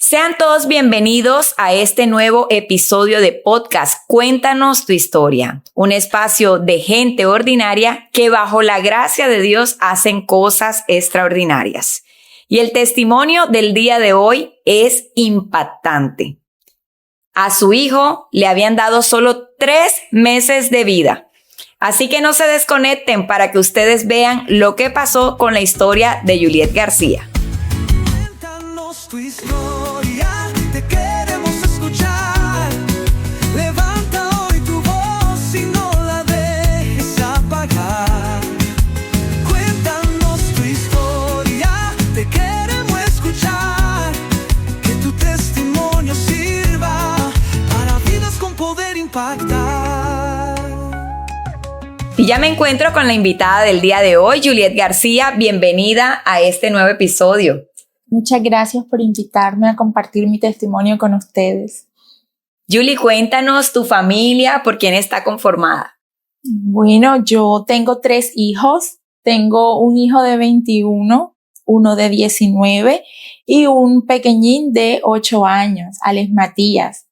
Sean todos bienvenidos a este nuevo episodio de podcast Cuéntanos tu historia, un espacio de gente ordinaria que bajo la gracia de Dios hacen cosas extraordinarias. Y el testimonio del día de hoy es impactante. A su hijo le habían dado solo 3 meses de vida. Así que no se desconecten para que ustedes vean lo que pasó con la historia de Juliet García. Cuéntanos tu historia, te queremos escuchar. Levanta hoy tu voz y no la dejes apagar. Cuéntanos tu historia, te queremos escuchar. Que tu testimonio sirva para vidas con poder impactar. Y ya me encuentro con la invitada del día de hoy, Juliet García. Bienvenida a este nuevo episodio. Muchas gracias por invitarme a compartir mi testimonio con ustedes. Julie, cuéntanos tu familia, ¿por quién está conformada? Bueno, yo tengo 3 hijos. Tengo un hijo de 21, uno de 19 y un pequeñín de 8 años, Alex Matías.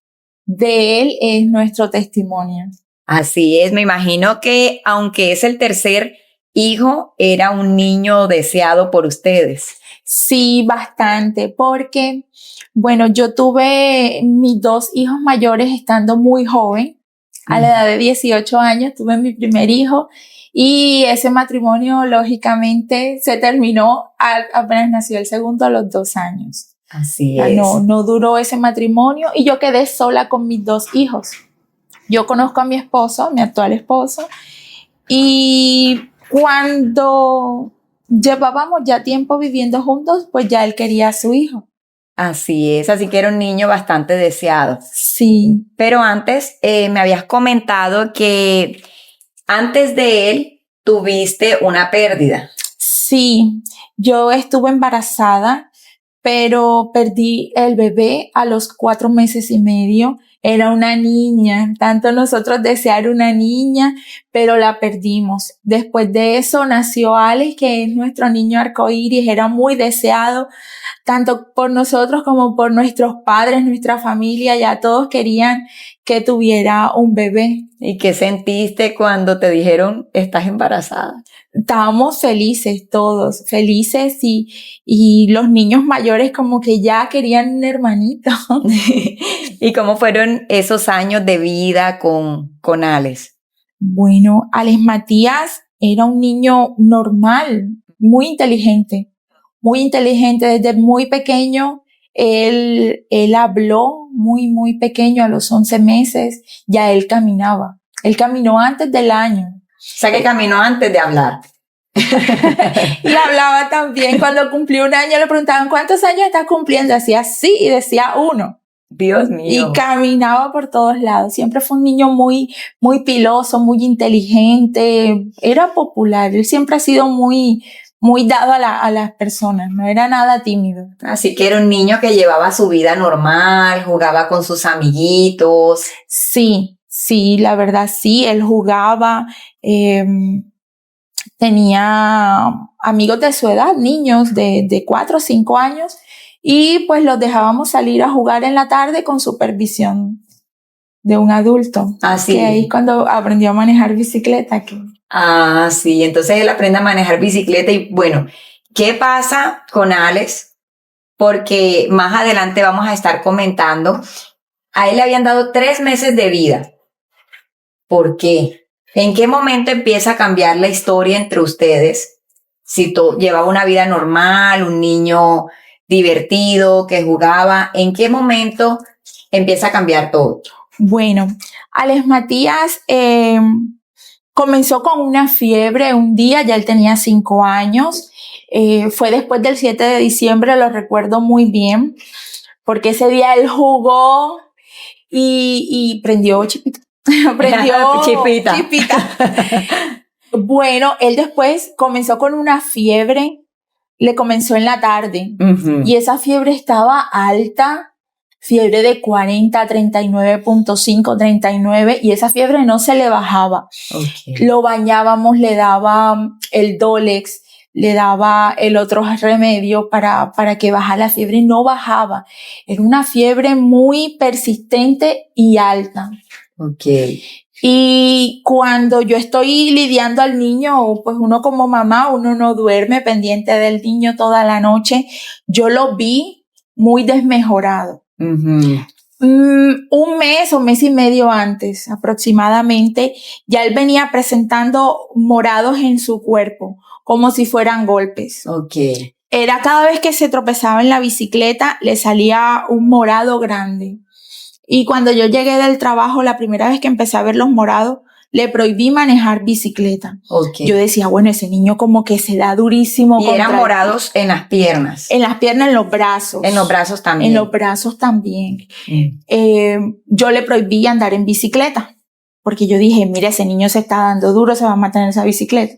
De él es nuestro testimonio. Así es, me imagino que aunque es el tercer hijo, era un niño deseado por ustedes. Sí, bastante, porque, bueno, yo tuve mis 2 hijos mayores estando muy joven. A la edad de 18 años tuve mi primer hijo y ese matrimonio, lógicamente, se terminó apenas nació el segundo a los 2 años. Así O sea, es. no duró ese matrimonio y yo quedé sola con mis 2 hijos. Yo conozco a mi esposo, mi actual esposo, y cuando llevábamos ya tiempo viviendo juntos, pues ya él quería a su hijo. Así es, así que era un niño bastante deseado. Sí. Pero antes me habías comentado que antes de él tuviste una pérdida. Sí, yo estuve embarazada, pero perdí el bebé a los 4 meses y medio. Era una niña, tanto nosotros desear una niña, pero la perdimos. Después de eso nació Alex, que es nuestro niño arcoíris, era muy deseado, tanto por nosotros como por nuestros padres, nuestra familia, ya todos querían que tuviera un bebé. ¿Y qué sentiste cuando te dijeron estás embarazada? Estábamos felices todos, felices y los niños mayores como que ya querían un hermanito. ¿Y cómo fueron esos años de vida con Alex? Bueno, Alex Matías era un niño normal, muy inteligente desde muy pequeño. Él habló muy pequeño, a los 11 meses, ya él caminaba. Él caminó antes del año. O sea que caminó antes de hablar. Y hablaba también. Cuando cumplió 1 año le preguntaban ¿cuántos años estás cumpliendo? Decía sí y decía 1. Dios mío. Y caminaba por todos lados. Siempre fue un niño muy piloso, muy inteligente. Era popular. Él siempre ha sido muy dado a las personas. No era nada tímido. Así que era un niño que llevaba su vida normal, jugaba con sus amiguitos. Sí, la verdad sí. Él jugaba, tenía amigos de su edad, niños de 4 o 5 años. Y pues los dejábamos salir a jugar en la tarde con supervisión de un adulto. Así. Que ahí cuando aprendió a manejar bicicleta. Sí, entonces él aprende a manejar bicicleta y bueno, ¿qué pasa con Alex? Porque más adelante vamos a estar comentando, a él le habían dado 3 meses de vida. ¿Por qué? ¿En qué momento empieza a cambiar la historia entre ustedes? Si llevaba una vida normal, un niño divertido, que jugaba, ¿en qué momento empieza a cambiar todo? Bueno, Alex Matías comenzó con una fiebre un día, ya él tenía 5 años, fue después del 7 de diciembre, lo recuerdo muy bien, porque ese día él jugó y prendió chipita. Chipita. Bueno, él después comenzó con una fiebre. Le comenzó en la tarde y esa fiebre estaba alta, fiebre de 40, 39.5, 39 y esa fiebre no se le bajaba. Okay. Lo bañábamos, le daba el Dolex, le daba el otro remedio para que bajara la fiebre y no bajaba. Era una fiebre muy persistente y alta. Okay. Y cuando yo estoy lidiando al niño, pues uno como mamá, uno no duerme pendiente del niño toda la noche. Yo lo vi muy desmejorado. Uh-huh. Un mes o mes y medio antes aproximadamente, ya él venía presentando morados en su cuerpo, como si fueran golpes. Okay. Era cada vez que se tropezaba en la bicicleta, le salía un morado grande. Y cuando yo llegué del trabajo, la primera vez que empecé a ver los morados, le prohibí manejar bicicleta. Okay. Yo decía, bueno, ese niño como que se da durísimo. Y eran morados en las piernas. En las piernas, en los brazos. En los brazos también. En los brazos también. Yo le prohibí andar en bicicleta. Porque yo dije, mira, ese niño se está dando duro, se va a matar en esa bicicleta.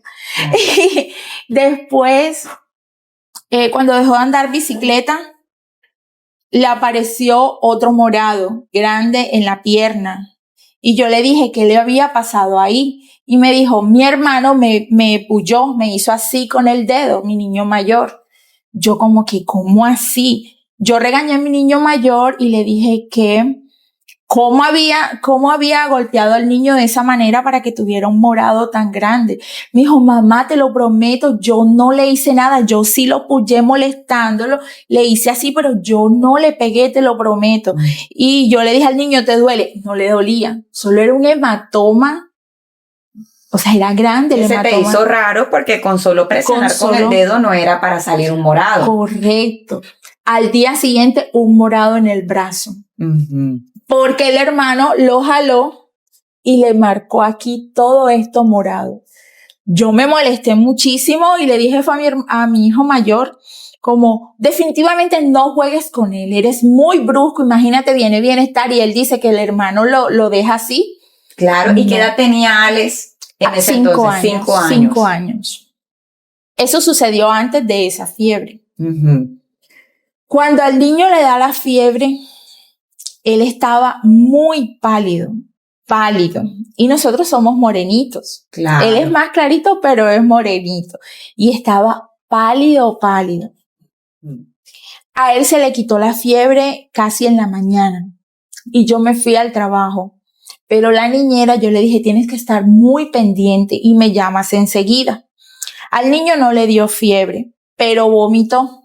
Y después, cuando dejó de andar bicicleta, le apareció otro morado grande en la pierna. Y yo le dije qué le había pasado ahí. Y me dijo, mi hermano me puyó, me hizo así con el dedo, mi niño mayor. Yo como que, ¿cómo así? Yo regañé a mi niño mayor y le dije que cómo había golpeado al niño de esa manera para que tuviera un morado tan grande. Me dijo, mamá, te lo prometo, yo no le hice nada, yo sí lo puyé molestándolo, le hice así, pero yo no le pegué, te lo prometo. Y yo le dije al niño, ¿te duele? No le dolía, solo era un hematoma. O sea, era grande el hematoma. Se te hizo raro porque con solo presionar con el dedo no era para salir un morado. Correcto. Al día siguiente, un morado en el brazo. Uh-huh. Porque el hermano lo jaló y le marcó aquí todo esto morado. Yo me molesté muchísimo y le dije a mi hijo mayor, como, definitivamente no juegues con él, eres muy brusco, imagínate, viene bienestar, y él dice que el hermano lo deja así. Claro, ¿y qué edad tenía Alex en ese entonces? 5 años. 5 años. Eso sucedió antes de esa fiebre. Uh-huh. Cuando al niño le da la fiebre, él estaba muy pálido. Y nosotros somos morenitos. Claro. Él es más clarito, pero es morenito. Y estaba pálido. A él se le quitó la fiebre casi en la mañana. Y yo me fui al trabajo. Pero la niñera, yo le dije, tienes que estar muy pendiente y me llamas enseguida. Al niño no le dio fiebre, pero vomitó.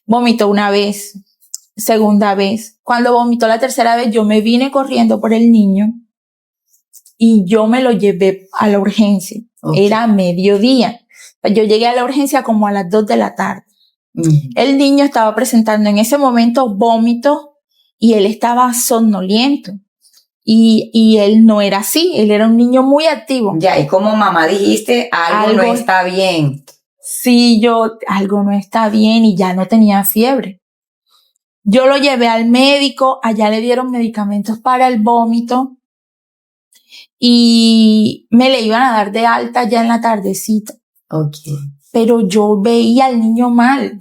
Vomitó una vez, segunda vez. Cuando vomitó la tercera vez, yo me vine corriendo por el niño y yo me lo llevé a la urgencia. Okay. Era mediodía. Yo llegué a la urgencia como a las 2 de la tarde. Uh-huh. El niño estaba presentando en ese momento vómito y él estaba somnoliento. Y él no era así, él era un niño muy activo. Ya, y como mamá dijiste, algo no está bien. Sí, algo no está bien y ya no tenía fiebre. Yo lo llevé al médico, allá le dieron medicamentos para el vómito y me le iban a dar de alta ya en la tardecita. Okay. Pero yo veía al niño mal,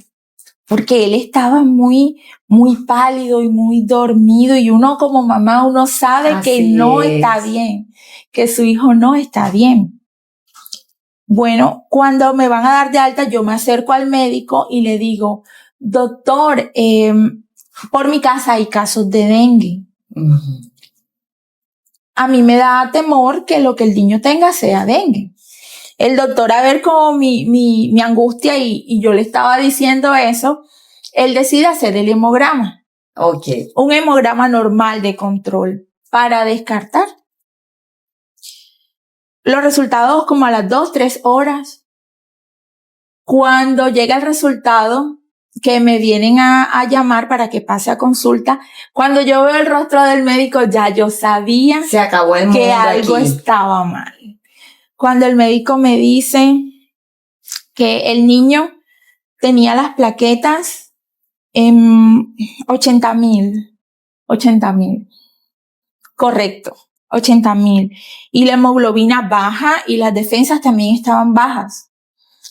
porque él estaba muy pálido y muy dormido y uno como mamá, uno sabe así que no está bien, que su hijo no está bien. Bueno, cuando me van a dar de alta, yo me acerco al médico y le digo, doctor, por mi casa hay casos de dengue. Uh-huh. A mí me da temor que lo que el niño tenga sea dengue. El doctor, a ver como mi angustia y yo le estaba diciendo eso, él decide hacer el hemograma. Okay. Un hemograma normal de control para descartar. Los resultados como a las 2-3 horas. Cuando llega el resultado, que me vienen a llamar para que pase a consulta, cuando yo veo el rostro del médico, ya yo sabía se acabó el mundo que algo aquí. estaba mal. Cuando el médico me dice que el niño tenía las plaquetas en 80,000. Correcto, 80,000. Y la hemoglobina baja y las defensas también estaban bajas.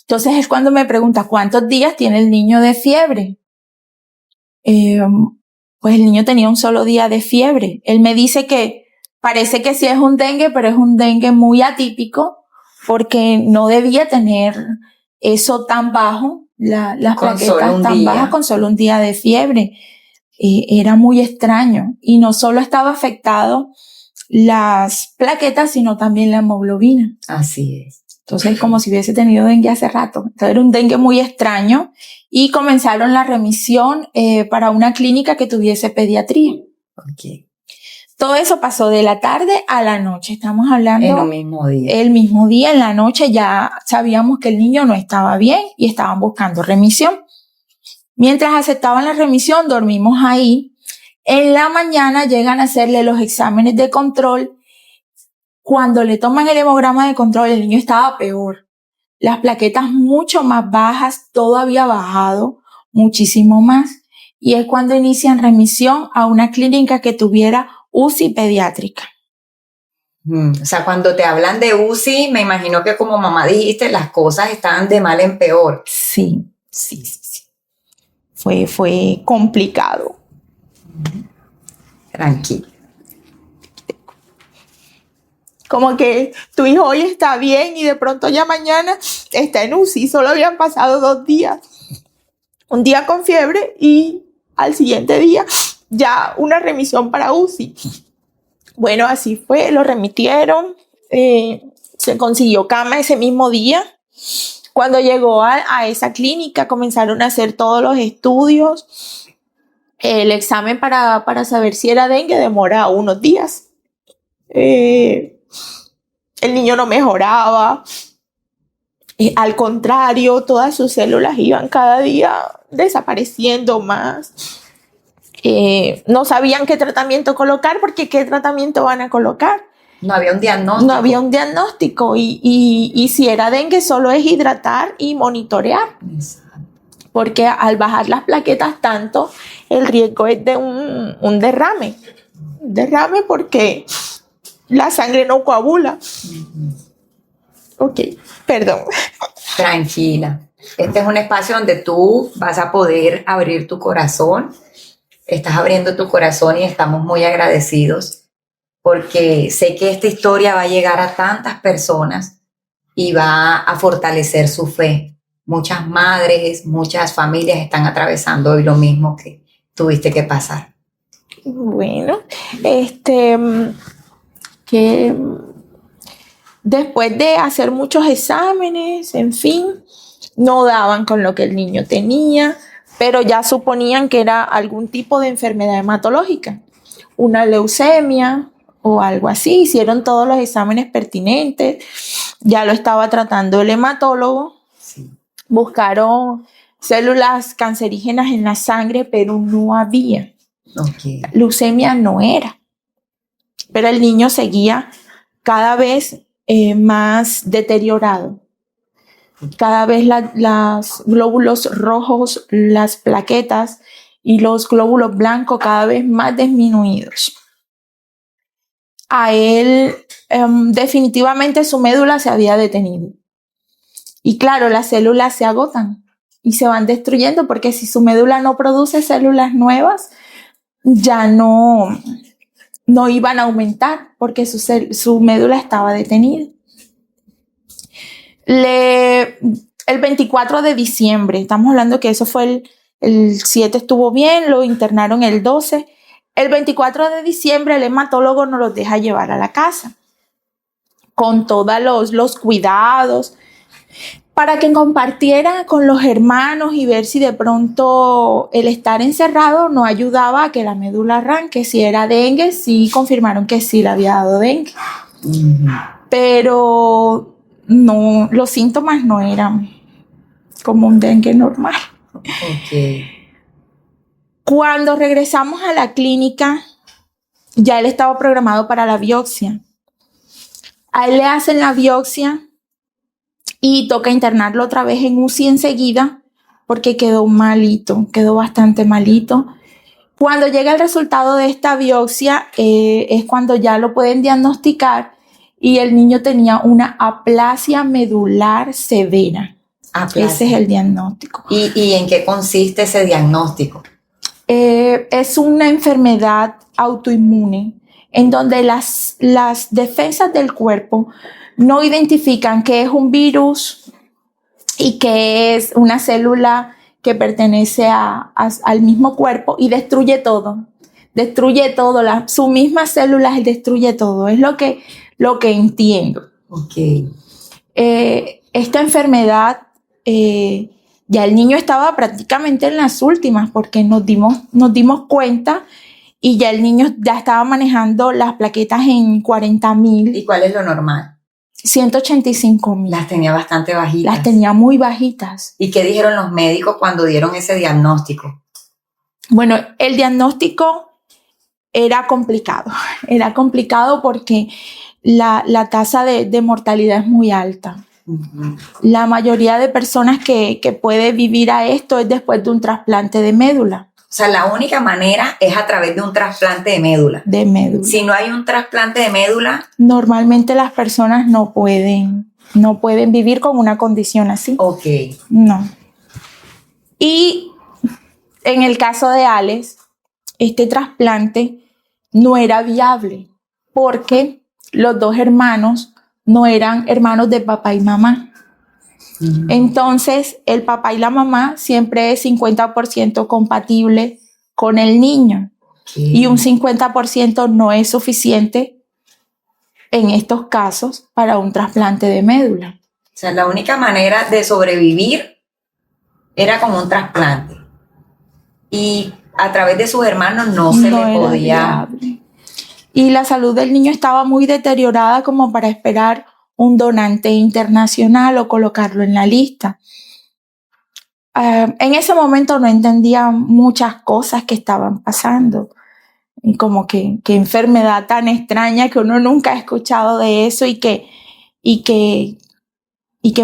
Entonces es cuando me pregunta, ¿cuántos días tiene el niño de fiebre? Pues el niño tenía un solo día de fiebre. Él me dice que parece que sí es un dengue, pero es un dengue muy atípico porque no debía tener eso tan bajo, las Con plaquetas solo un tan día. bajas con solo un día de fiebre. Era muy extraño. Y no solo estaba afectado las plaquetas, sino también la hemoglobina. Así es. Entonces, como si hubiese tenido dengue hace rato. Entonces, era un dengue muy extraño y comenzaron la remisión para una clínica que tuviese pediatría. Ok. Todo eso pasó de la tarde a la noche. Estamos En hablando un mismo día. el mismo día, en la noche ya sabíamos que el niño no estaba bien y estaban buscando remisión. Mientras aceptaban la remisión, dormimos ahí. En la mañana llegan a hacerle los exámenes de control. Cuando le toman el hemograma de control, el niño estaba peor. Las plaquetas mucho más bajas, todo había bajado muchísimo más. Y es cuando inician remisión a una clínica que tuviera UCI pediátrica. O sea, cuando te hablan de UCI, me imagino que como mamá dijiste, las cosas estaban de mal en peor. Sí. Fue complicado. Tranquilo. Como que tu hijo hoy está bien y de pronto ya mañana está en UCI. Solo habían pasado 2 días. Un día con fiebre y al siguiente día ya una remisión para UCI. Bueno, así fue, lo remitieron. Se consiguió cama ese mismo día. Cuando llegó a esa clínica comenzaron a hacer todos los estudios. El examen para saber si era dengue demora unos días. El niño no mejoraba. Al contrario, todas sus células iban cada día desapareciendo más. No sabían qué tratamiento colocar porque ¿qué tratamiento van a colocar? No había un diagnóstico. No había un diagnóstico y si era dengue solo es hidratar y monitorear. Exacto. Porque al bajar las plaquetas tanto, el riesgo es de un derrame. Un derrame porque la sangre no coagula. Ok, perdón. Tranquila. Este es un espacio donde tú vas a poder abrir tu corazón. Estás abriendo tu corazón y estamos muy agradecidos porque sé que esta historia va a llegar a tantas personas y va a fortalecer su fe. Muchas madres, muchas familias están atravesando hoy lo mismo que tuviste que pasar. Bueno, que después de hacer muchos exámenes, en fin, no daban con lo que el niño tenía, pero ya suponían que era algún tipo de enfermedad hematológica, una leucemia o algo así. Hicieron todos los exámenes pertinentes, ya lo estaba tratando el hematólogo. Sí. Buscaron células cancerígenas en la sangre, pero no había. Okay. Leucemia no era. Pero el niño seguía cada vez más deteriorado. Cada vez los glóbulos rojos, las plaquetas y los glóbulos blancos cada vez más disminuidos. A él definitivamente su médula se había detenido. Y claro, las células se agotan y se van destruyendo porque si su médula no produce células nuevas, ya no iban a aumentar porque su médula estaba detenida. El 24 de diciembre, estamos hablando que eso fue el 7 estuvo bien, lo internaron el 12. El 24 de diciembre el hematólogo nos los deja llevar a la casa con todos los cuidados para que compartiera con los hermanos y ver si de pronto el estar encerrado no ayudaba a que la médula arranque. Si era dengue, sí confirmaron que sí le había dado dengue. Pero no, los síntomas no eran como un dengue normal. Okay. Cuando regresamos a la clínica, ya él estaba programado para la biopsia. A él le hacen la biopsia y toca internarlo otra vez en UCI enseguida porque quedó malito, quedó bastante malito. Cuando llega el resultado de esta biopsia es cuando ya lo pueden diagnosticar y el niño tenía una aplasia medular severa. Aplasia. Ese es el diagnóstico. ¿Y en qué consiste ese diagnóstico? Es una enfermedad autoinmune en donde las defensas del cuerpo no identifican que es un virus, y que es una célula que pertenece al mismo cuerpo y destruye todo. Destruye todo, su misma célula destruye todo. Es lo que entiendo. Ok. Esta enfermedad, ya el niño estaba prácticamente en las últimas porque nos dimos cuenta y ya el niño ya estaba manejando las plaquetas en 40,000. ¿Y cuál es lo normal? 185,000. Las tenía bastante bajitas. Las tenía muy bajitas. ¿Y qué dijeron los médicos cuando dieron ese diagnóstico? Bueno, el diagnóstico era complicado. Era complicado porque la tasa de mortalidad es muy alta. Uh-huh. La mayoría de personas que puede vivir a esto es después de un trasplante de médula. O sea, la única manera es a través de un trasplante de médula. De médula. Si no hay un trasplante de médula, normalmente las personas no pueden vivir con una condición así. ok. No. Y en el caso de Alex, este trasplante no era viable porque los dos hermanos no eran hermanos de papá y mamá. Uh-huh. Entonces, el papá y la mamá siempre es 50% compatible con el niño. Okay. Y un 50% no es suficiente en estos casos para un trasplante de médula. O sea, la única manera de sobrevivir era con un trasplante. Y a través de sus hermanos no se le podía. Viable. Y la salud del niño estaba muy deteriorada como para esperar un donante internacional o colocarlo en la lista. En ese momento no entendía muchas cosas que estaban pasando. Y como que enfermedad tan extraña que uno nunca ha escuchado de eso y que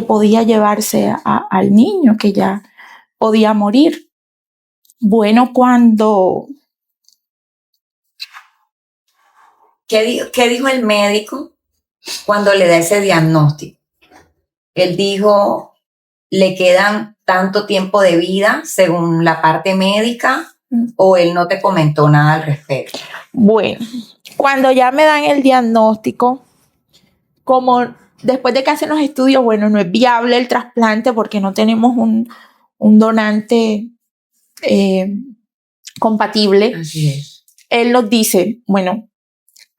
podía llevarse al niño, que ya podía morir. Bueno, cuando... ¿Qué dijo el médico cuando le da ese diagnóstico? Él dijo, le quedan tanto tiempo de vida según la parte médica, o él no te comentó nada al respecto. Bueno, cuando ya me dan el diagnóstico, como después de que hacen los estudios, bueno, no es viable el trasplante porque no tenemos un donante compatible. Así es. Él nos dice, bueno,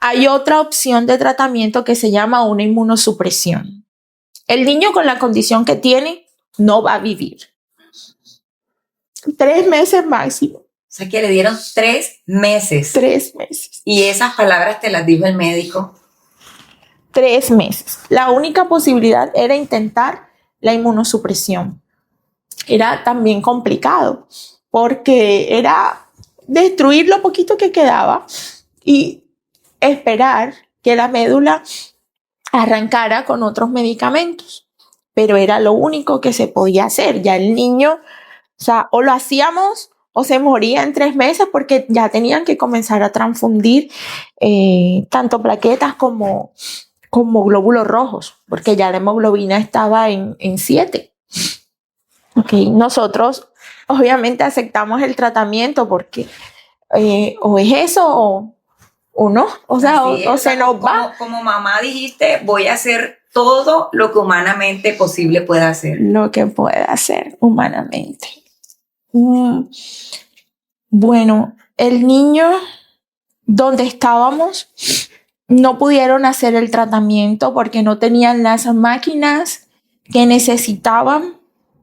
hay otra opción de tratamiento que se llama una inmunosupresión. El niño con la condición que tiene no va a vivir. 3 meses máximo. O sea que le dieron 3 meses. 3 meses. ¿Y esas palabras te las dijo el médico? 3 meses. La única posibilidad era intentar la inmunosupresión. Era también complicado porque era destruir lo poquito que quedaba y esperar que la médula arrancara con otros medicamentos, pero era lo único que se podía hacer. Ya el niño, o sea, o lo hacíamos o se moría en 3 meses porque ya tenían que comenzar a transfundir tanto plaquetas como glóbulos rojos, porque ya la hemoglobina estaba en 7. Okay. Nosotros obviamente aceptamos el tratamiento porque o es eso o no, o sea, o se nos va. Como mamá dijiste, voy a hacer todo lo que humanamente posible pueda hacer. Lo que pueda hacer humanamente. Bueno, el niño donde estábamos no pudieron hacer el tratamiento porque no tenían las máquinas que necesitaban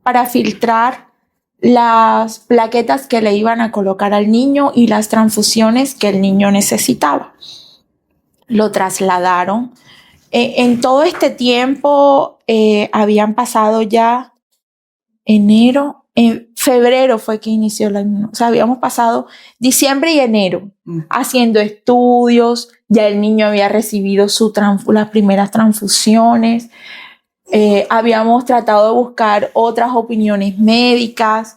para filtrar las plaquetas que le iban a colocar al niño y las transfusiones que el niño necesitaba. Lo trasladaron. En todo este tiempo habían pasado ya enero, en febrero fue que inició la inmunización. O sea, habíamos pasado diciembre y enero haciendo estudios. Ya el niño había recibido las primeras transfusiones. Habíamos tratado de buscar otras opiniones médicas.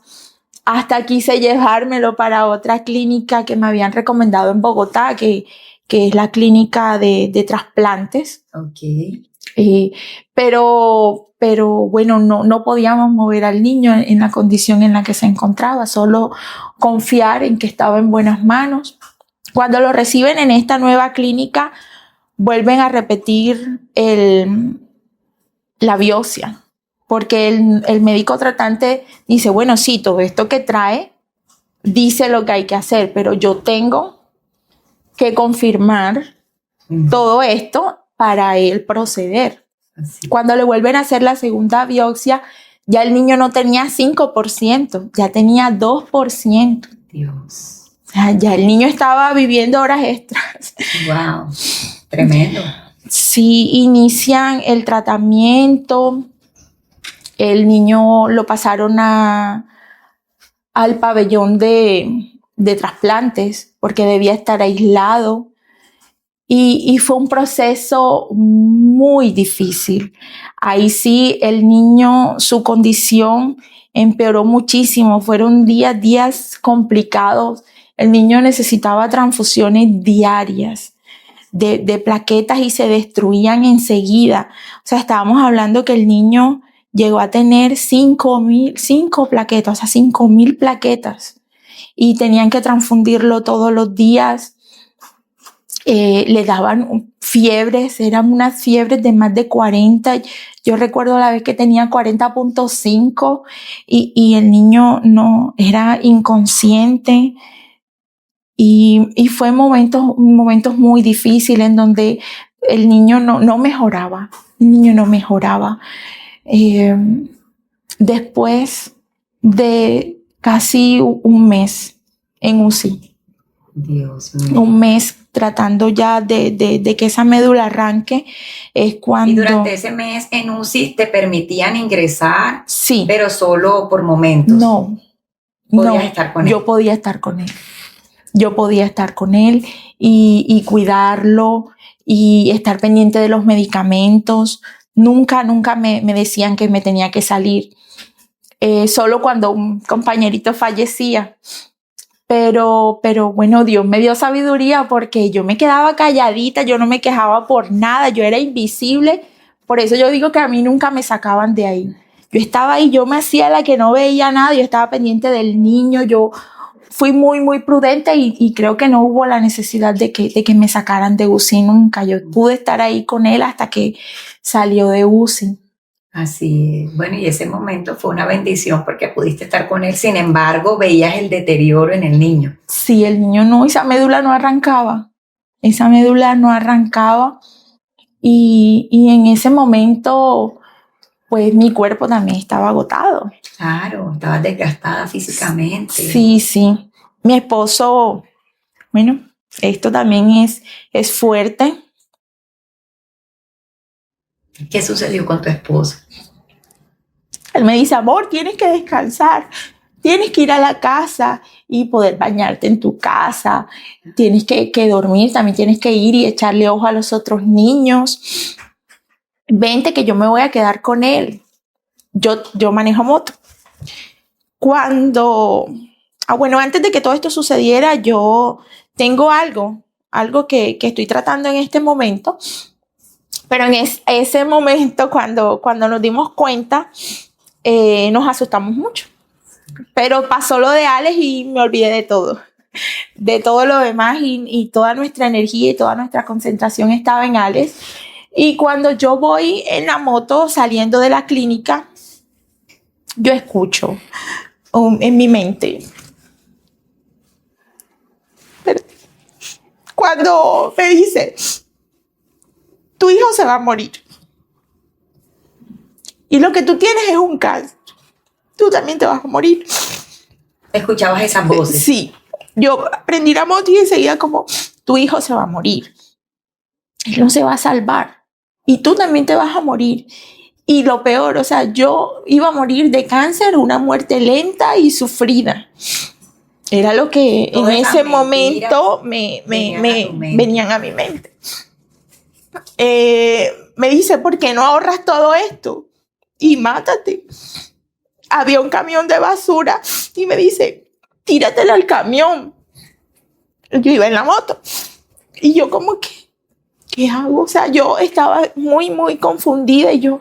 Hasta quise llevármelo para otra clínica que me habían recomendado en Bogotá, que es la clínica de trasplantes. Okay. Pero bueno, no podíamos mover al niño en la condición en la que se encontraba, solo confiar en que estaba en buenas manos. Cuando lo reciben en esta nueva clínica, vuelven a repetir la biopsia, porque el médico tratante dice, bueno, sí, todo esto que trae dice lo que hay que hacer, pero yo tengo que confirmar todo esto para él proceder. Así. Cuando le vuelven a hacer la segunda biopsia, ya el niño no tenía 5%, ya tenía 2%. Dios. O sea, ya el niño estaba viviendo horas extras. Wow. Tremendo. Sí, inician el tratamiento, el niño lo pasaron al pabellón de trasplantes porque debía estar aislado. Y fue un proceso muy difícil. Ahí sí, el niño, su condición empeoró muchísimo. Fueron días complicados. El niño necesitaba transfusiones diarias de plaquetas y se destruían enseguida. O sea, estábamos hablando que el niño llegó a tener 5 plaquetas, o sea, 5,000 plaquetas. Y tenían que transfundirlo todos los días. Le daban fiebres, eran unas fiebres de más de 40. Yo recuerdo la vez que tenía 40.5 y el niño no era inconsciente. Y fue momentos muy difíciles en donde el niño no mejoraba. El niño no mejoraba. Después de casi un mes en UCI. Dios mío. Un mes tratando ya de que esa médula arranque, es cuando... Y durante ese mes en UCI te permitían ingresar, Sí. pero solo por momentos. No. Podías estar con él. Yo podía estar con él. Yo podía estar con él y cuidarlo y estar pendiente de los medicamentos. Nunca me decían que me tenía que salir. Solo cuando un compañerito fallecía. Pero bueno, Dios me dio sabiduría porque yo me quedaba calladita, yo no me quejaba por nada, yo era invisible. Por eso yo digo que a mí nunca me sacaban de ahí. Yo estaba ahí, yo me hacía la que no veía nada, yo estaba pendiente del niño, yo fui muy prudente y creo que no hubo la necesidad de que me sacaran de UCI nunca. Yo pude estar ahí con él hasta que salió de UCI. Así es. Bueno, y ese momento fue una bendición porque pudiste estar con él. Sin embargo, veías el deterioro en el niño. Sí, el niño no, esa médula no arrancaba. Esa médula no arrancaba. Y en ese momento, pues mi cuerpo también estaba agotado. Claro, estabas desgastada físicamente. Sí. Mi esposo, bueno, esto también es fuerte. ¿Qué sucedió con tu esposo? Él me dice, amor, tienes que descansar, tienes que ir a la casa y poder bañarte en tu casa, tienes que dormir, también tienes que ir y echarle ojo a los otros niños. Vente que yo me voy a quedar con él. Yo manejo moto. Antes de que todo esto sucediera, yo tengo algo que estoy tratando en este momento. Pero en ese momento, cuando nos dimos cuenta, nos asustamos mucho. Pero pasó lo de Alex y me olvidé de todo lo demás y toda nuestra energía y toda nuestra concentración estaba en Alex. Y cuando yo voy en la moto saliendo de la clínica, yo escucho en mi mente. Cuando me dice, tu hijo se va a morir. Y lo que tú tienes es un cáncer. Tú también te vas a morir. ¿Escuchabas esas voces? Sí. Yo prendí la moto y enseguida como, tu hijo se va a morir. Él no se va a salvar. Y tú también te vas a morir. Y lo peor, o sea, yo iba a morir de cáncer, una muerte lenta y sufrida. Era lo que Todas en esas ese mentiras momento venían a mi mente. Me dice, ¿por qué no ahorras todo esto? Y mátate. Había un camión de basura y me dice, tíratela al camión. Yo iba en la moto. Y yo como que, ¿qué hago? O sea, yo estaba muy confundida y yo,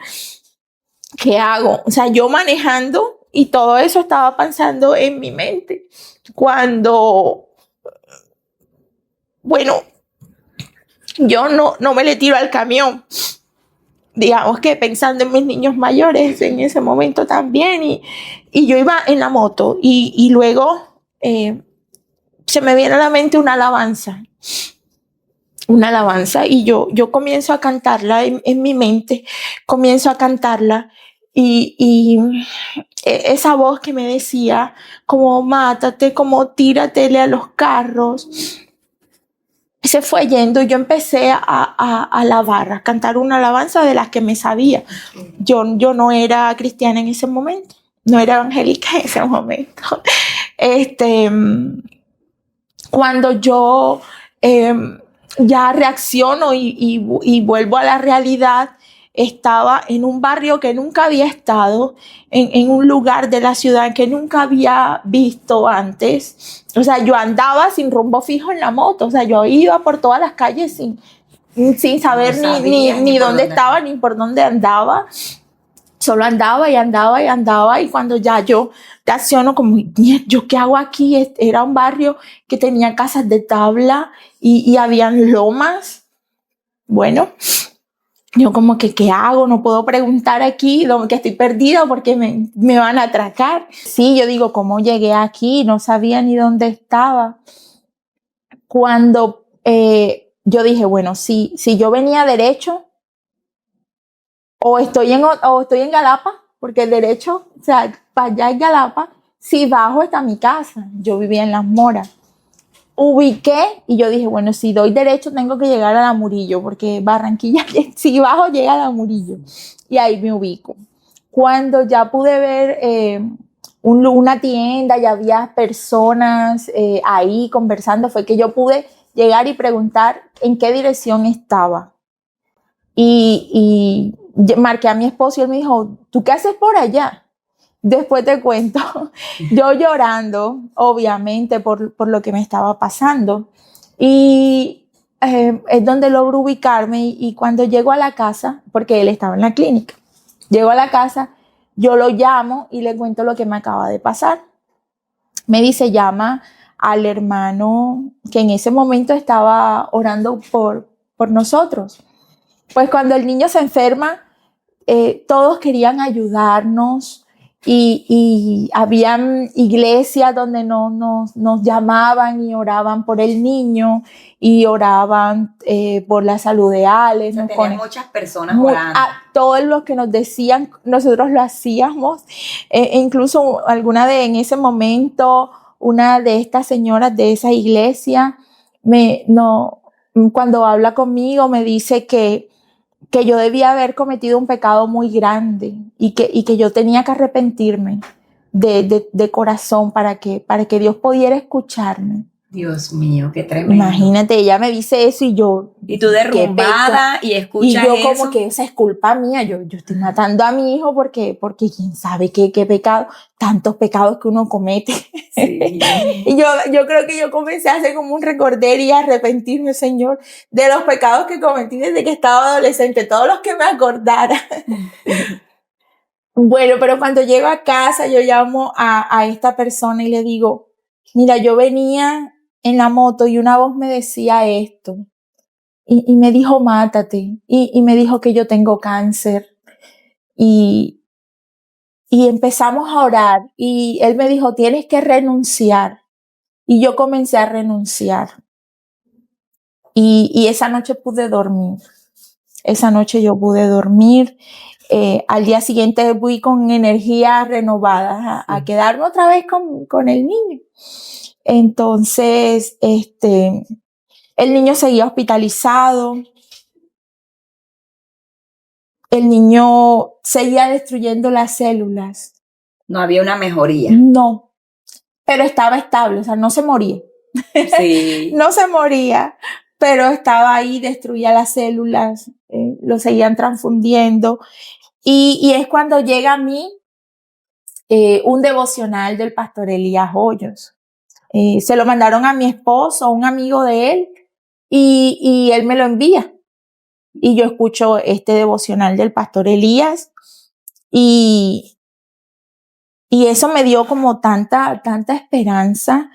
¿qué hago? O sea, yo manejando y todo eso estaba pasando en mi mente. Cuando, bueno, yo no me le tiro al camión. digamos que pensando en mis niños mayores en ese momento también, y yo iba en la moto, y luego se me viene a la mente una alabanza, y yo comienzo a cantarla en mi mente, comienzo a cantarla, y esa voz que me decía, como mátate, como tíratele a los carros, se fue yendo, y yo empecé a alabar, a cantar una alabanza de las que me sabía. Yo no era cristiana en ese momento, no era evangélica en ese momento. Cuando yo ya reacciono y vuelvo a la realidad, estaba en un barrio que nunca había estado, en un lugar de la ciudad que nunca había visto antes. O sea, yo andaba sin rumbo fijo en la moto, o sea, yo iba por todas las calles sin saber ni dónde estaba, ni por dónde andaba. Solo andaba y andaba y andaba, y cuando ya yo reacciono como, ¿yo qué hago aquí? Era un barrio que tenía casas de tabla y habían lomas. Bueno, yo como que, ¿qué hago? No puedo preguntar aquí, que estoy perdida porque me van a atracar. Sí, yo digo, ¿cómo llegué aquí? No sabía ni dónde estaba. Cuando yo dije, bueno, si yo venía derecho, o estoy en Galapa, porque el derecho, o sea, para allá es Galapa, si bajo está mi casa. Yo vivía en Las Moras. Ubiqué y yo dije, bueno, si doy derecho tengo que llegar a la Murillo, porque Barranquilla, si bajo llega a la Murillo. Y ahí me ubico. Cuando ya pude ver una tienda, ya había personas ahí conversando, fue que yo pude llegar y preguntar en qué dirección estaba. Y marqué a mi esposo y él me dijo, ¿tú qué haces por allá? Después te cuento, yo llorando, obviamente, por lo que me estaba pasando. Y es donde logro ubicarme, y cuando llego a la casa, porque él estaba en la clínica, llego a la casa, yo lo llamo y le cuento lo que me acaba de pasar. Me dice, llama al hermano que en ese momento estaba orando por nosotros. Pues cuando el niño se enferma, todos querían ayudarnos, y habían iglesias donde nos llamaban y oraban por el niño y oraban por la salud de Alex. O sea, tenía muchas personas orando. A todos los que nos decían, nosotros lo hacíamos. Incluso en ese momento, una de estas señoras de esa iglesia, cuando habla conmigo, me dice que yo debía haber cometido un pecado muy grande y que yo tenía que arrepentirme de corazón para que Dios pudiera escucharme. Dios mío, qué tremendo. Imagínate, ella me dice eso y yo... Y tú derrumbada y escuchas eso. Y yo como que esa es culpa mía, yo estoy matando a mi hijo porque quién sabe qué pecado, tantos pecados que uno comete. Sí. Y yo creo que yo comencé a hacer como un recorder y a arrepentirme, Señor, de los pecados que cometí desde que estaba adolescente, todos los que me acordara. Bueno, pero cuando llego a casa, yo llamo a esta persona y le digo, mira, yo venía en la moto y una voz me decía esto. Y me dijo, mátate. Y me dijo que yo tengo cáncer. Y empezamos a orar. Y él me dijo, tienes que renunciar. Y yo comencé a renunciar. Y esa noche pude dormir. Esa noche yo pude dormir. Al día siguiente fui con energía renovada a quedarme otra vez con el niño. Entonces, el niño seguía hospitalizado. El niño seguía destruyendo las células. No había una mejoría. No, pero estaba estable, o sea, no se moría. Sí. No se moría, pero estaba ahí, destruía las células, lo seguían transfundiendo. Y es cuando llega a mí un devocional del pastor Elías Hoyos. Se lo mandaron a mi esposo, un amigo de él, y él me lo envía. Y yo escucho este devocional del pastor Elías, y eso me dio como tanta esperanza.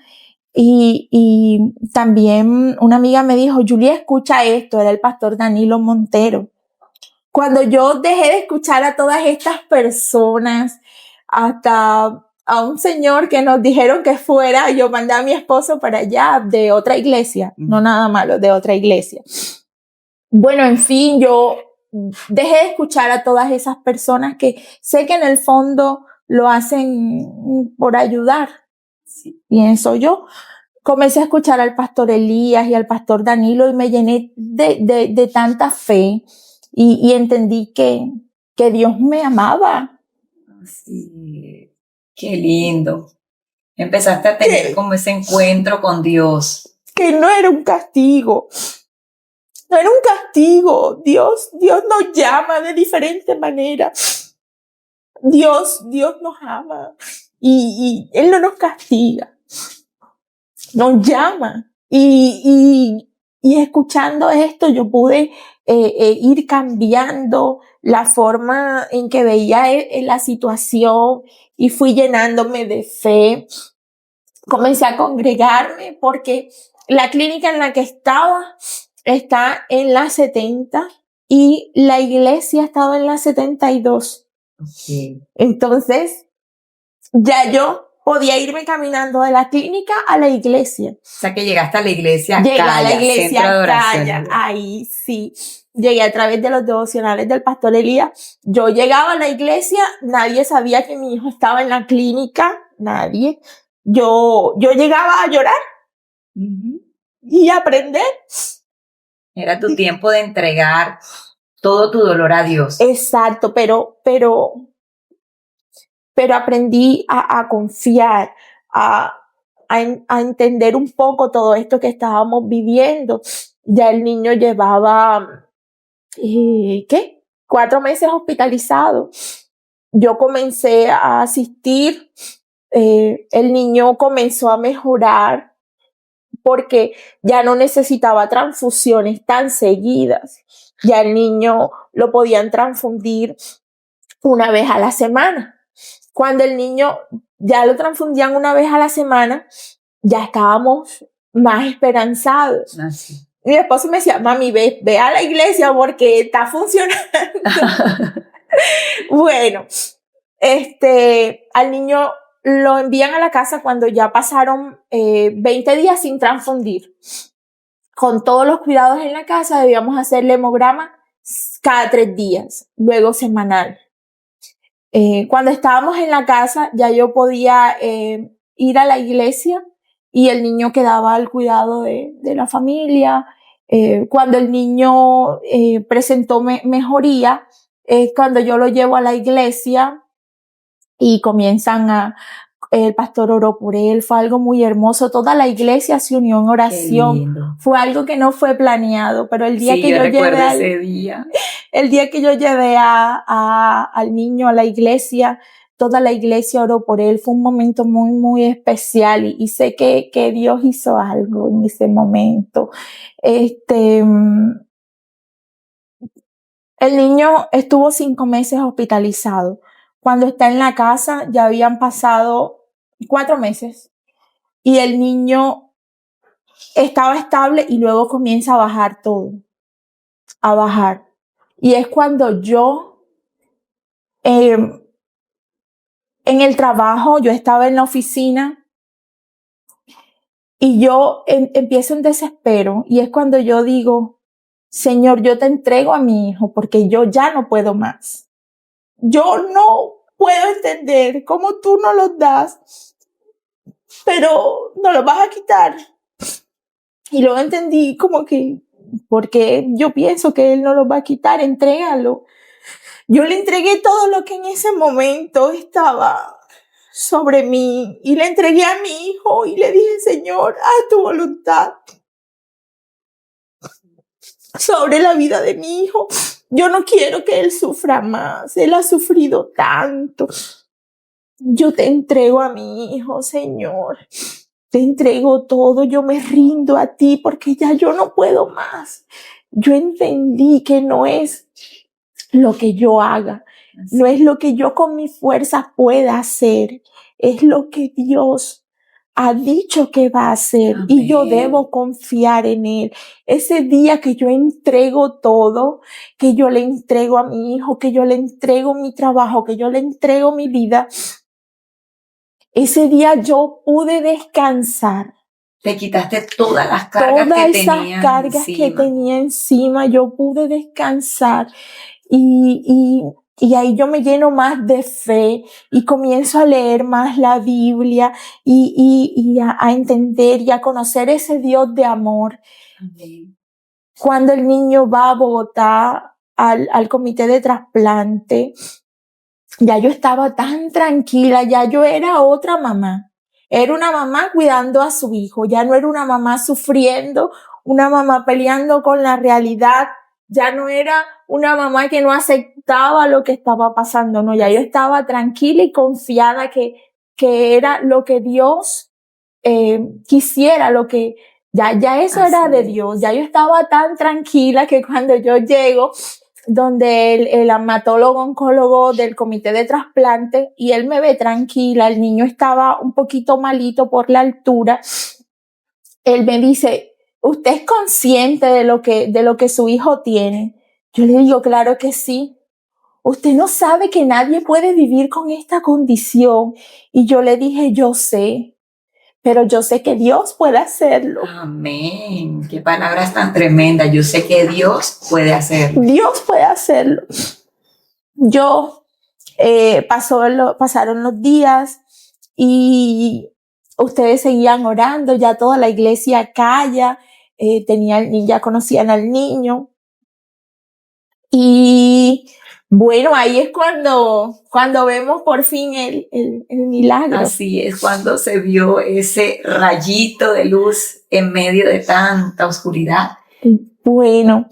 Y también una amiga me dijo, Julia, escucha esto, era el pastor Danilo Montero. cuando yo dejé de escuchar a todas estas personas, hasta a un señor que nos dijeron que fuera, yo mandé a mi esposo para allá de otra iglesia, no nada malo, de otra iglesia. Bueno, en fin, yo dejé de escuchar a todas esas personas que sé que en el fondo lo hacen por ayudar, pienso yo. Comencé a escuchar al pastor Elías y al pastor Danilo y me llené de tanta fe y entendí que Dios me amaba. Sí, qué lindo. Empezaste a tener como ese encuentro con Dios. Que no era un castigo. No era un castigo. Dios nos llama de diferente manera. Dios nos ama y Él no nos castiga. Nos llama. Y escuchando esto yo pude ir cambiando la forma en que veía la situación y fui llenándome de fe. Comencé a congregarme porque la clínica en la que estaba está en la 70 y la iglesia estaba en la 72. Okay. Entonces, ya yo podía irme caminando de la clínica a la iglesia. O sea que llegaste a la iglesia Llegué Calla, a la iglesia Centro de Oración. Calla, ahí sí. Llegué a través de los devocionales del pastor Elías. Yo llegaba a la iglesia, nadie sabía que mi hijo estaba en la clínica, nadie. Yo llegaba a llorar y a aprender. Era tu tiempo de entregar todo tu dolor a Dios. Exacto, pero aprendí a confiar, a entender un poco todo esto que estábamos viviendo. Ya el niño llevaba, 4 meses hospitalizado. Yo comencé a asistir, el niño comenzó a mejorar porque ya no necesitaba transfusiones tan seguidas. Ya el niño lo podían transfundir una vez a la semana. Cuando el niño ya lo transfundían una vez a la semana, ya estábamos más esperanzados. Así. Mi esposo me decía, mami, ve a la iglesia porque está funcionando. Bueno, al niño lo envían a la casa cuando ya pasaron 20 días sin transfundir. Con todos los cuidados en la casa debíamos hacerle hemograma cada 3 días, luego semanal. Cuando estábamos en la casa ya yo podía ir a la iglesia y el niño quedaba al cuidado de la familia. Cuando el niño presentó mejoría, cuando yo lo llevo a la iglesia y el pastor oró por él, fue algo muy hermoso. Toda la iglesia se unió en oración. Fue algo que no fue planeado, pero el día que yo llevé el día que yo llevé al niño a la iglesia, toda la iglesia oró por él. Fue un momento muy, muy especial y sé que Dios hizo algo en ese momento. El niño estuvo 5 meses hospitalizado. Cuando está en la casa ya habían pasado 4 meses y el niño estaba estable y luego comienza a bajar todo, a bajar. Y es cuando yo, en el trabajo, yo estaba en la oficina y yo empiezo en desespero y es cuando yo digo, Señor, yo te entrego a mi hijo porque yo ya no puedo más. Yo no puedo entender cómo tú nos los das, pero no los vas a quitar. Y luego entendí como que, porque yo pienso que Él no los va a quitar, entrégalo. Yo le entregué todo lo que en ese momento estaba sobre mí y le entregué a mi hijo y le dije, Señor, haz tu voluntad sobre la vida de mi hijo. Yo no quiero que él sufra más. Él ha sufrido tanto. Yo te entrego a mi hijo, Señor. Te entrego todo. Yo me rindo a ti porque ya yo no puedo más. Yo entendí que no es lo que yo haga. No es lo que yo con mi fuerza pueda hacer. Es lo que Dios ha dicho que va a hacer y yo Amén. debo confiar en Él. Ese día que yo entrego todo, que yo le entrego a mi hijo, que yo le entrego mi trabajo, que yo le entrego mi vida, ese día yo pude descansar. Te quitaste todas las cargas Todas que esas tenías cargas que encima. tenía encima, yo pude descansar y ahí yo me lleno más de fe y comienzo a leer más la Biblia y a entender y a conocer ese Dios de amor. Amén. Cuando el niño va a Bogotá al comité de trasplante, ya yo estaba tan tranquila, ya yo era otra mamá. Era una mamá cuidando a su hijo, ya no era una mamá sufriendo, una mamá peleando con la realidad, ya no era una mamá que no aceptaba lo que estaba pasando, no, ya yo estaba tranquila y confiada que era lo que Dios quisiera, ya eso Así era de es. Dios, ya yo estaba tan tranquila que cuando yo llego donde el hematólogo oncólogo del comité de trasplante y él me ve tranquila, el niño estaba un poquito malito por la altura, él me dice, ¿usted es consciente de lo que su hijo tiene? Yo le digo, claro que sí. Usted no sabe que nadie puede vivir con esta condición. Y yo le dije, yo sé, pero yo sé que Dios puede hacerlo. Amén. Qué palabras tan tremendas. Yo sé que Dios puede hacerlo. Dios puede hacerlo. Pasaron los días y ustedes seguían orando, ya toda la iglesia calla, ya conocían al niño. Y bueno, ahí es cuando vemos por fin el milagro. Así es, cuando se vio ese rayito de luz en medio de tanta oscuridad. Bueno,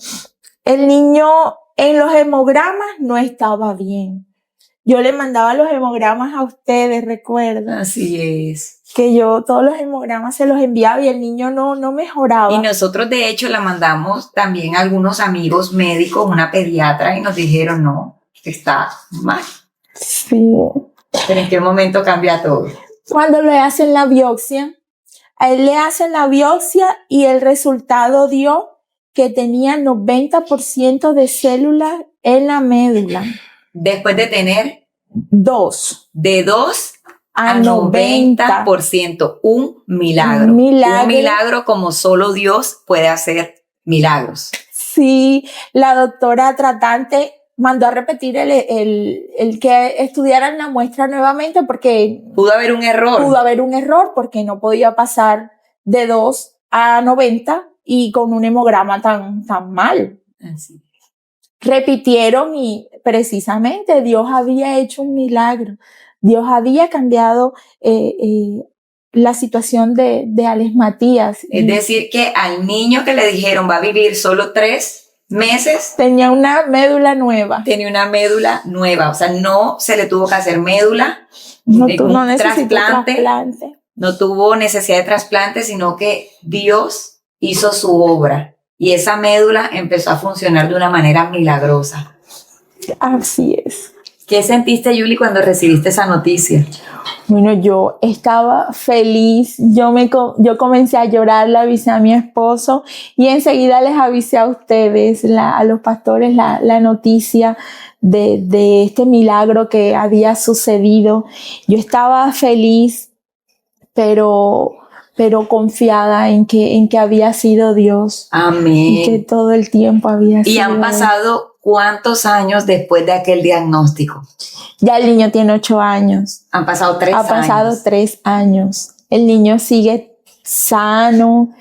el niño en los hemogramas no estaba bien. Yo le mandaba los hemogramas a ustedes, recuerdo. Así es. Que yo todos los hemogramas se los enviaba y el niño no mejoraba. Y nosotros de hecho la mandamos también a algunos amigos médicos, una pediatra, y nos dijeron, no, está mal. Sí. Pero ¿en qué momento cambia todo? Cuando le hacen la biopsia, a él le hacen la biopsia y el resultado dio que tenía 90% de células en la médula. Después de tener 2 de 2 a a 90%, un milagro. Un milagro. Un milagro como solo Dios puede hacer milagros. Sí, la doctora tratante mandó a repetir el que estudiaran la muestra nuevamente porque Pudo haber un error. Porque no podía pasar de 2 a 90 y con un hemograma tan mal. Así. Repitieron y precisamente Dios había hecho un milagro. Dios había cambiado la situación de Alex Matías. Es decir, que al niño que le dijeron va a vivir solo 3 meses, tenía una médula nueva. tenía una médula nueva. O sea, no se le tuvo que hacer médula, No ningún necesitó trasplante. no tuvo necesidad de trasplante, sino que Dios hizo su obra. Y esa médula empezó a funcionar de una manera milagrosa. Así es. ¿Qué sentiste, Yuli, cuando recibiste esa noticia? Bueno, yo estaba feliz, yo comencé a llorar, le avisé a mi esposo y enseguida les avisé a ustedes, a los pastores, la noticia de este milagro que había sucedido. Yo estaba feliz, pero confiada en que había sido Dios. Amén. Y que todo el tiempo había sido ¿Y han pasado cuántos años después de aquel diagnóstico? Ya el niño tiene 8 años. Han pasado 3 años. Ha pasado 3 años. El niño sigue sano,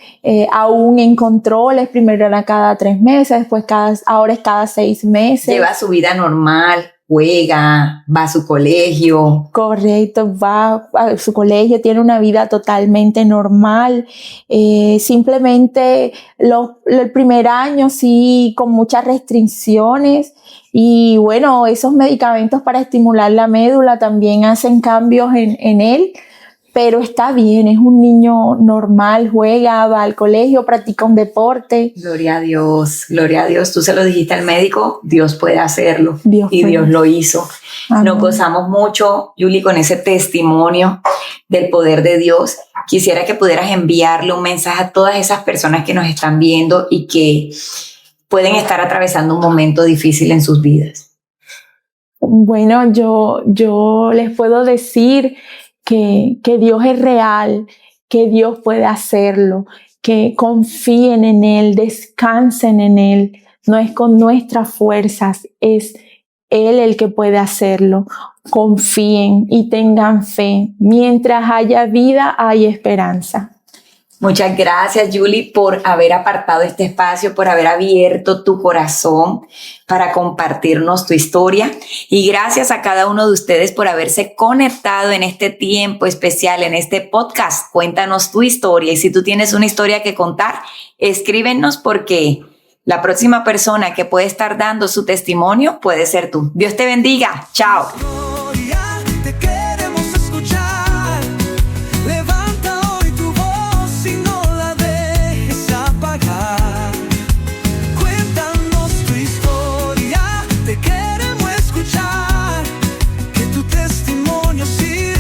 aún en controles. Primero era cada 3 meses, después ahora es cada 6 meses. Lleva su vida normal, juega, va a su colegio. Correcto, va a su colegio, tiene una vida totalmente normal. Simplemente el primer año sí con muchas restricciones y bueno, esos medicamentos para estimular la médula también hacen cambios en él, pero está bien, es un niño normal, juega, va al colegio, practica un deporte. Gloria a Dios, gloria a Dios. Tú se lo dijiste al médico, Dios puede hacerlo. Dios y puede. Dios lo hizo. Amén. Nos gozamos mucho, Yuli, con ese testimonio del poder de Dios. Quisiera que pudieras enviarle un mensaje a todas esas personas que nos están viendo y que pueden estar atravesando un momento difícil en sus vidas. Bueno, yo les puedo decir que Dios es real, que Dios puede hacerlo, que confíen en Él, descansen en Él. No es con nuestras fuerzas, es Él el que puede hacerlo. Confíen y tengan fe. Mientras haya vida, hay esperanza. Muchas gracias, Yuli, por haber apartado este espacio, por haber abierto tu corazón para compartirnos tu historia. Y gracias a cada uno de ustedes por haberse conectado en este tiempo especial, en este podcast. Cuéntanos tu historia. Y si tú tienes una historia que contar, escríbenos porque la próxima persona que puede estar dando su testimonio puede ser tú. Dios te bendiga. Chao.